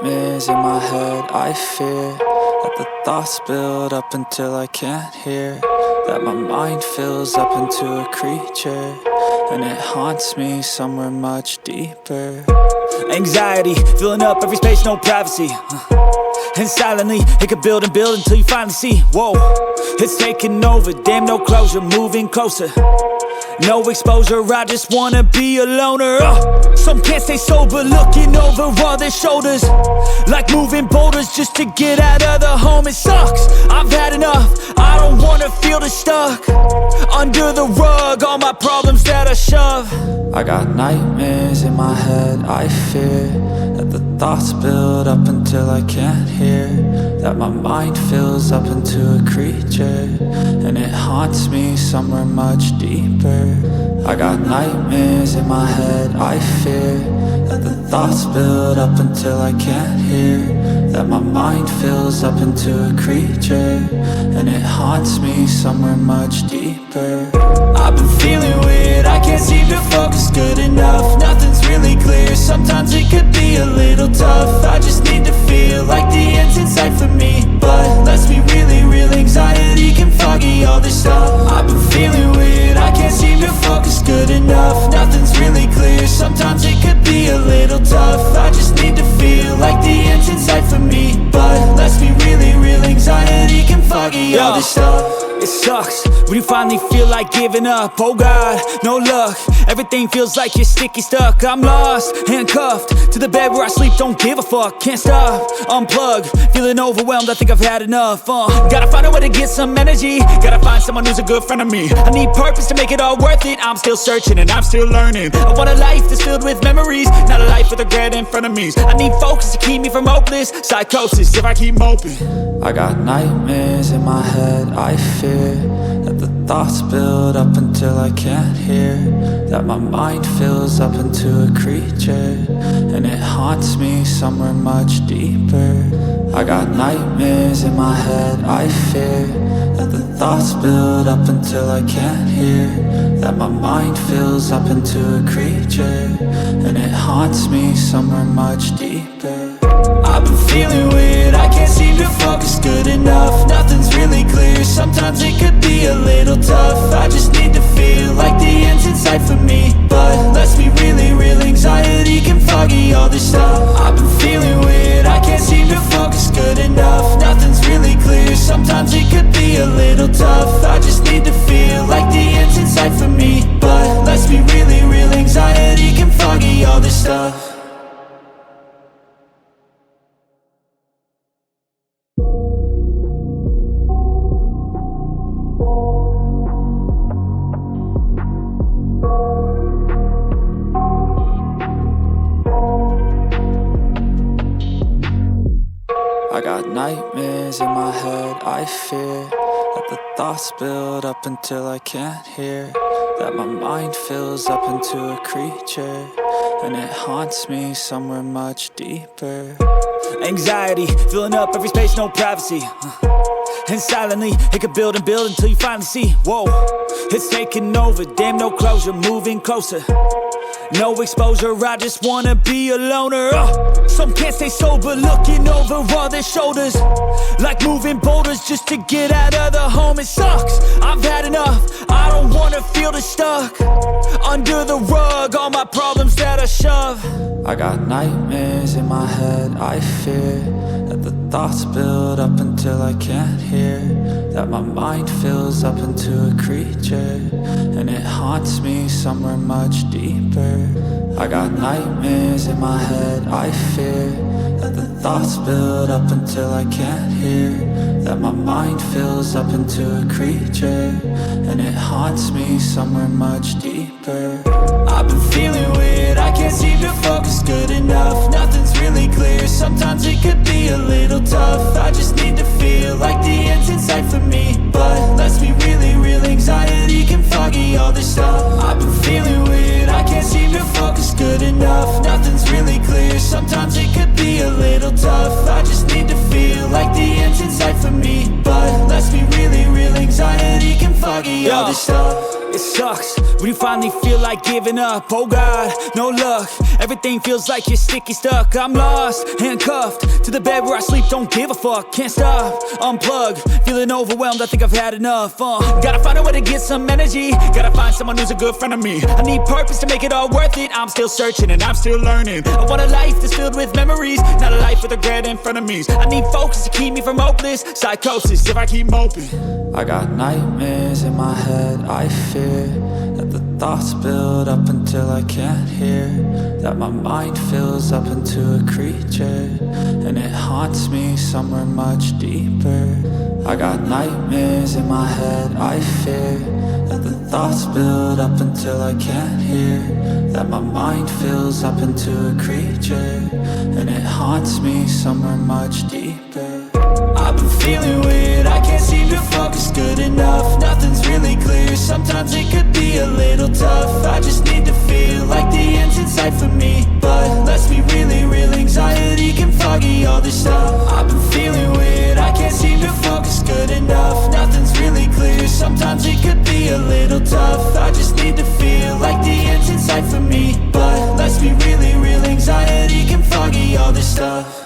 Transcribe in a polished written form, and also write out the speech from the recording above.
nightmares in my head. I fear that the thoughts build up until I can't hear, that my mind fills up into a creature, and it haunts me somewhere much deeper. Anxiety, filling up every space, no privacy. And silently, it could build and build until you finally see, whoa, it's taking over, damn no closure, moving closer. No exposure, I just wanna be a loner. Some can't stay sober, looking over all their shoulders, like moving boulders just to get out of the home. It sucks, I've had enough, I don't wanna feel the stuck under the rug, all my problems that I shove. I got nightmares in my head, I fear that the thoughts build up until I can't hear, that my mind fills up into a creature, and it haunts me somewhere much deeper. I got nightmares in my head, I fear that the thoughts build up until I can't hear, that my mind fills up into a creature, and it haunts me somewhere much deeper. I've been feeling weird, I can't seem to focus good enough. Nothing's really clear, sometimes it could be a little tough. I just need to feel like the end's in sight for me, but let's be really real, anxiety can foggy all this stuff. I've been feeling weird, I can't seem to focus good enough. Nothing's really clear, sometimes it could be a little tough. I just need to feel like the end's in sight for me, but let's be really real, anxiety can foggy all this stuff. It sucks when you finally feel like giving up. Oh God, no luck, everything feels like you're sticky stuck. I'm lost, handcuffed to the bed where I sleep, don't give a fuck. Can't stop, unplug, feeling overwhelmed, I think I've had enough. Gotta find a way to get some energy, gotta find someone who's a good friend of me. I need purpose to make it all worth it, I'm still searching and I'm still learning. I want a life that's filled with memories, not a life with regret and frenemies. I need focus to keep me from hopeless psychosis if I keep moping. I got nightmares in my head, I fear that the thoughts build up until I can't hear, that my mind fills up into a creature, and it haunts me somewhere much deeper. I got nightmares in my head, I fear that the thoughts build up until I can't hear, that my mind fills up into a creature, and it haunts me somewhere much deeper. I've been feeling weird, I can't seem to focus good enough. Nothing's really clear, sometimes it could be a little tough. I just need to feel like the end's in sight for me, but let's be really real, anxiety can foggy all this stuff. I've been feeling weird, I can't seem to focus good enough. Nothing's really clear, sometimes it could be a little tough. I just need to feel like the end's in sight for me, but let's be really real, anxiety can foggy all this stuff. I got nightmares in my head, I fear that the thoughts build up until I can't hear, that my mind fills up into a creature, and it haunts me somewhere much deeper. Anxiety, filling up every space, no privacy. And silently, it could build and build until you finally see, whoa, it's taking over, damn no closure, moving closer. No exposure, I just wanna be a loner. Some can't stay sober, looking over all their shoulders, like moving boulders just to get out of the home. It sucks, I've had enough, I don't wanna feel the stuck under the rug, all my problems that I shove. I got nightmares in my head, I fear that the thoughts build up until I can't hear, that my mind fills up into a creature, and it haunts me somewhere much deeper. I got nightmares in my head, I fear that the thoughts build up until I can't hear, that my mind fills up into a creature, and it haunts me somewhere much deeper. I've been feeling weird, I can't seem to focus good enough. Nothing's really clear, sometimes it could be a little tough. I just need to feel like the end's in sight for me, but let's be really real, anxiety can foggy all this stuff. I've been feeling weird, I can't seem to focus good enough. Nothing's really clear, sometimes it could be a little tough. I just need to feel like the end's in sight for me, but let's be really real, anxiety can foggy all this stuff. It sucks when you finally feel like giving up. Oh God, no luck. Everything feels like you're sticky stuck. I'm lost, handcuffed to the bed where I sleep. Don't give a fuck, can't stop. Unplug, feeling overwhelmed. I think I've had enough. Gotta find a way to get some energy. Gotta find someone who's a good friend of me. I need purpose to make it all worth it. I'm still searching and I'm still learning. I want a life that's filled with memories, not a life with regret in front of me. I need focus to keep me from hopeless psychosis if I keep moping. I got nightmares in my head. I fear that the thoughts build up until I can't hear, that my mind fills up into a creature, and it haunts me somewhere much deeper. I got nightmares in my head. I fear that the thoughts build up until I can't hear, that my mind fills up into a creature, and it haunts me somewhere much deeper. I've been feeling weird, I can't seem to focus good enough. Nothing's really clear, sometimes it could be a little tough. I just need to feel like the end's in sight for me, but let's be really real, anxiety can foggy all this stuff. I've been feeling weird, I can't seem to focus good enough. Nothing's really clear, sometimes it could be a little tough. I just need to feel like the end's in sight for me, but let's be really real, anxiety can foggy all this stuff.